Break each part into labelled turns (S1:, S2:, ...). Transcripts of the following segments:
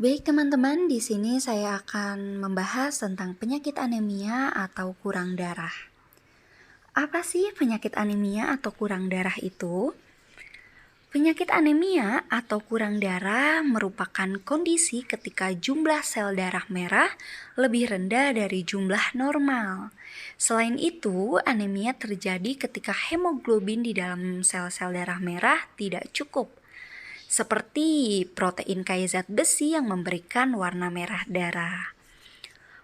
S1: Baik teman-teman, di sini saya akan membahas tentang penyakit anemia atau kurang darah. Apa sih penyakit anemia atau kurang darah itu? Penyakit anemia atau kurang darah merupakan kondisi ketika jumlah sel darah merah lebih rendah dari jumlah normal. Selain itu, anemia terjadi ketika hemoglobin di dalam sel-sel darah merah tidak cukup, seperti protein kaya zat besi yang memberikan warna merah darah.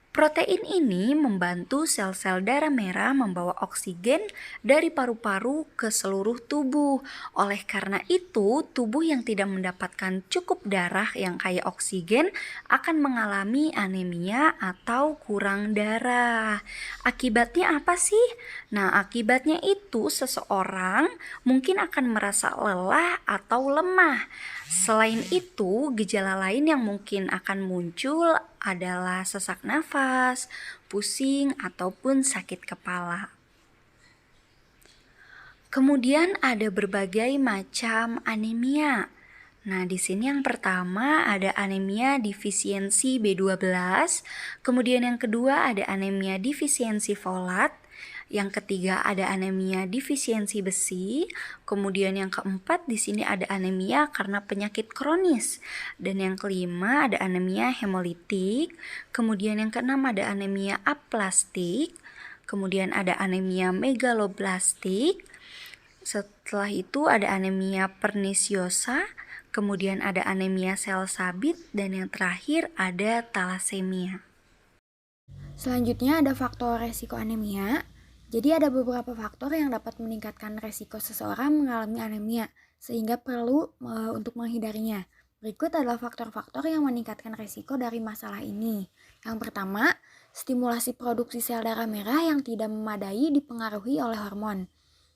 S1: Protein ini membantu sel-sel darah merah membawa oksigen dari paru-paru ke seluruh tubuh. Oleh karena itu, tubuh yang tidak mendapatkan cukup darah yang kaya oksigen akan mengalami anemia atau kurang darah. Akibatnya apa sih? Nah, akibatnya itu seseorang mungkin akan merasa lelah atau lemah. Selain itu, gejala lain yang mungkin akan muncul adalah sesak nafas, pusing, ataupun sakit kepala. Kemudian ada berbagai macam anemia. Nah, di sini yang pertama ada anemia defisiensi B12, kemudian yang kedua ada anemia defisiensi folat, yang ketiga ada anemia defisiensi besi, kemudian yang keempat di sini ada anemia karena penyakit kronis, dan yang kelima ada anemia hemolitik, kemudian yang keenam ada anemia aplastik, kemudian ada anemia megaloblastik, setelah itu ada anemia pernisiosa, kemudian ada anemia sel sabit, dan yang terakhir ada talasemia.
S2: Selanjutnya ada faktor resiko anemia. Jadi ada beberapa faktor yang dapat meningkatkan resiko seseorang mengalami anemia sehingga perlu untuk menghindarinya. Berikut adalah faktor-faktor yang meningkatkan resiko dari masalah ini. Yang pertama, stimulasi produksi sel darah merah yang tidak memadai dipengaruhi oleh hormon.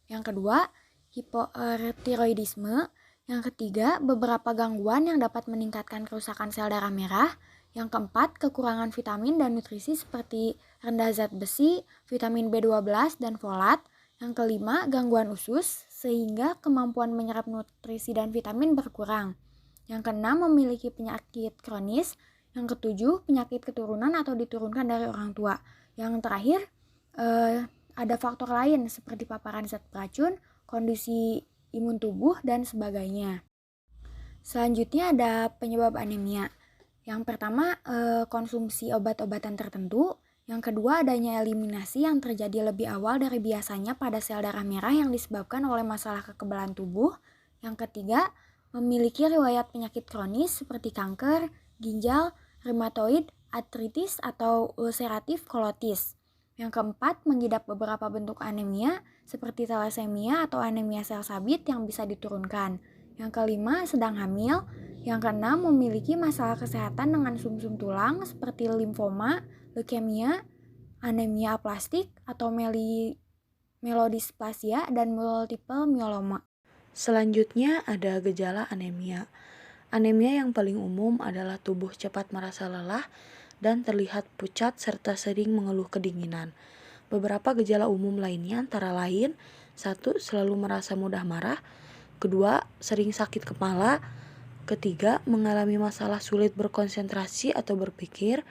S2: Yang kedua, hipotiroidisme. Yang ketiga, beberapa gangguan yang dapat meningkatkan kerusakan sel darah merah. Yang keempat, kekurangan vitamin dan nutrisi seperti rendah zat besi, vitamin B12, dan folat. Yang kelima, gangguan usus, sehingga kemampuan menyerap nutrisi dan vitamin berkurang. Yang keenam, memiliki penyakit kronis. Yang ketujuh, penyakit keturunan atau diturunkan dari orang tua. Yang terakhir, ada faktor lain seperti paparan zat beracun, kondisi imun tubuh, dan sebagainya. Selanjutnya ada penyebab anemia. Yang pertama, konsumsi obat-obatan tertentu. Yang kedua, adanya eliminasi yang terjadi lebih awal dari biasanya pada sel darah merah yang disebabkan oleh masalah kekebalan tubuh. Yang ketiga, memiliki riwayat penyakit kronis seperti kanker, ginjal, rheumatoid, artritis, atau ulceratif colitis. Yang keempat, mengidap beberapa bentuk anemia seperti thalassemia atau anemia sel sabit yang bisa diturunkan. Yang kelima, sedang hamil. Yang keenam, memiliki masalah kesehatan dengan sumsum tulang seperti limfoma, leukemia, anemia aplastik atau melodisplasia, dan multiple myeloma.
S3: Selanjutnya ada gejala anemia. Anemia yang paling umum adalah tubuh cepat merasa lelah dan terlihat pucat serta sering mengeluh kedinginan. Beberapa gejala umum lainnya antara lain: 1. Selalu merasa mudah marah. 2. Sering sakit kepala. Ketiga, mengalami masalah sulit berkonsentrasi atau berpikir.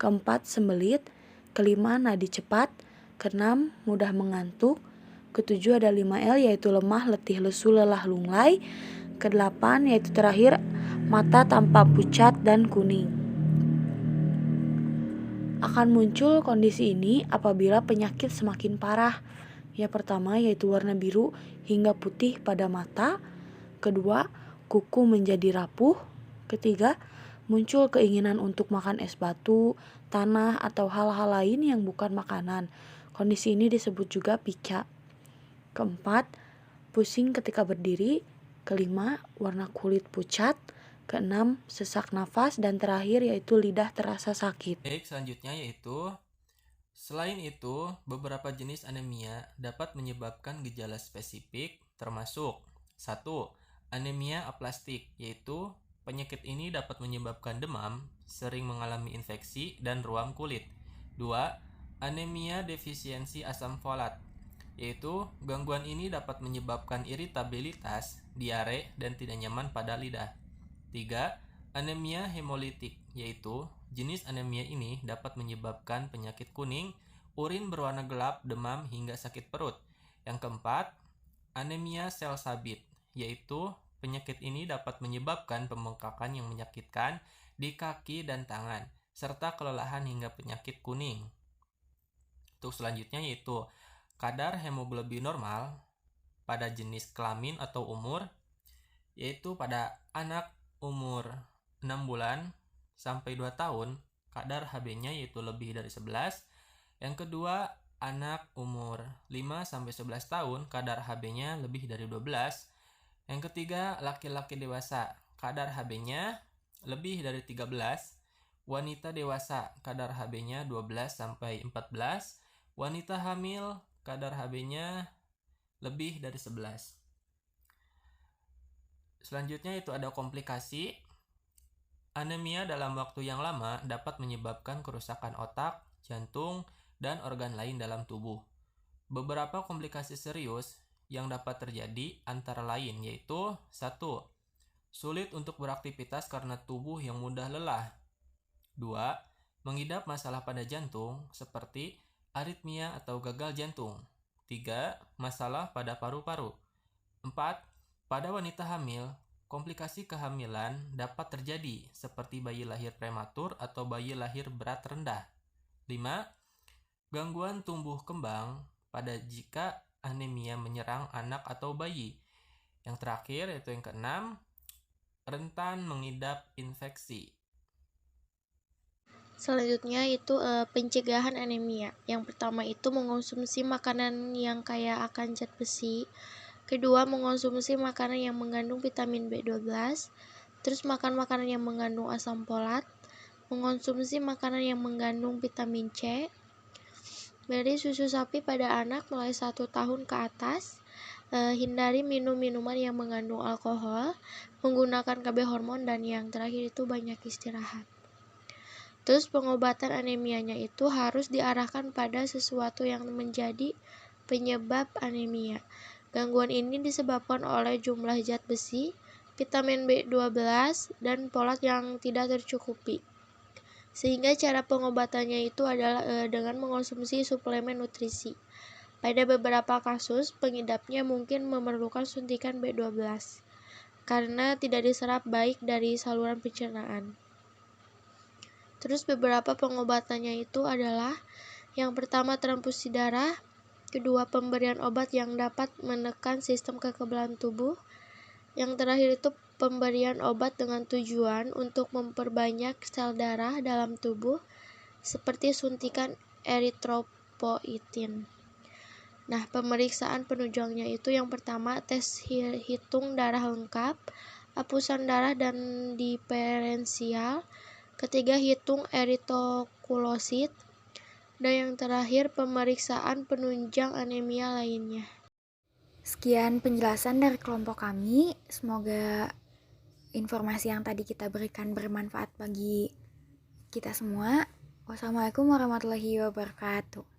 S3: Keempat, sembelit. Kelima, nadi cepat. Keenam, mudah mengantuk. Ketujuh ada 5L yaitu lemah, letih, lesu, lelah, lunglai. Kedelapan yaitu terakhir mata tampak pucat dan kuning. Akan muncul kondisi ini apabila penyakit semakin parah. Yang pertama yaitu warna biru hingga putih pada mata. Kedua, kuku menjadi rapuh. Ketiga, muncul keinginan untuk makan es batu, tanah, atau hal-hal lain yang bukan makanan. Kondisi ini disebut juga pica. Keempat, pusing ketika berdiri. Kelima, warna kulit pucat. Keenam, sesak nafas. Dan terakhir yaitu lidah terasa sakit.
S4: Baik, selanjutnya yaitu selain itu, beberapa jenis anemia dapat menyebabkan gejala spesifik termasuk 1. Anemia aplastik, yaitu penyakit ini dapat menyebabkan demam, sering mengalami infeksi, dan ruam kulit. 2. Anemia defisiensi asam folat, yaitu gangguan ini dapat menyebabkan iritabilitas, diare, dan tidak nyaman pada lidah. 3. Anemia hemolitik, yaitu jenis anemia ini dapat menyebabkan penyakit kuning, urin berwarna gelap, demam, hingga sakit perut. Yang keempat, anemia sel sabit, yaitu penyakit ini dapat menyebabkan pembengkakan yang menyakitkan di kaki dan tangan, serta kelelahan hingga penyakit kuning. Untuk selanjutnya yaitu kadar hemoglobin normal pada jenis kelamin atau umur, yaitu pada anak umur 6 bulan sampai 2 tahun, kadar Hb-nya yaitu lebih dari 11. Yang kedua, anak umur 5 sampai 11 tahun, kadar Hb-nya lebih dari 12. Yang ketiga, laki-laki dewasa, kadar Hb-nya lebih dari 13. Wanita dewasa, kadar Hb-nya 12 sampai 14. Wanita hamil, kadar Hb-nya lebih dari 11. Selanjutnya itu ada komplikasi. Anemia dalam waktu yang lama dapat menyebabkan kerusakan otak, jantung, dan organ lain dalam tubuh. Beberapa komplikasi serius yang dapat terjadi antara lain yaitu 1. Sulit untuk beraktivitas karena tubuh yang mudah lelah. 2. Mengidap masalah pada jantung seperti aritmia atau gagal jantung. 3. Masalah pada paru-paru. 4. Pada wanita hamil, komplikasi kehamilan dapat terjadi seperti bayi lahir prematur atau bayi lahir berat rendah. 5. Gangguan tumbuh kembang pada jika anemia menyerang anak atau bayi. Yang terakhir yaitu yang keenam, rentan mengidap infeksi.
S5: Selanjutnya itu pencegahan anemia. Yang pertama itu mengonsumsi makanan yang kaya akan zat besi. Kedua, mengonsumsi makanan yang mengandung vitamin B12. Terus makan makanan yang mengandung asam folat. Mengonsumsi makanan yang mengandung vitamin C. Beri susu sapi pada anak mulai 1 tahun ke atas. Hindari minum minuman yang mengandung alkohol. Menggunakan KB hormon, dan yang terakhir itu banyak istirahat. Terus pengobatan anemianya itu harus diarahkan pada sesuatu yang menjadi penyebab anemia. Gangguan ini disebabkan oleh jumlah zat besi, vitamin B12, dan folat yang tidak tercukupi. Sehingga cara pengobatannya itu adalah dengan mengonsumsi suplemen nutrisi. Pada beberapa kasus, pengidapnya mungkin memerlukan suntikan B12 karena tidak diserap baik dari saluran pencernaan. Terus beberapa pengobatannya itu adalah yang pertama transfusi darah, kedua pemberian obat yang dapat menekan sistem kekebalan tubuh, yang terakhir itu pemberian obat dengan tujuan untuk memperbanyak sel darah dalam tubuh seperti suntikan eritropoietin. Nah, pemeriksaan penunjangnya itu yang pertama tes hitung darah lengkap, hapusan darah dan diferensial. Ketiga, hitung eritrokulosit. Dan yang terakhir, pemeriksaan penunjang anemia lainnya.
S2: Sekian penjelasan dari kelompok kami. Semoga informasi yang tadi kita berikan bermanfaat bagi kita semua. Wassalamualaikum warahmatullahi wabarakatuh.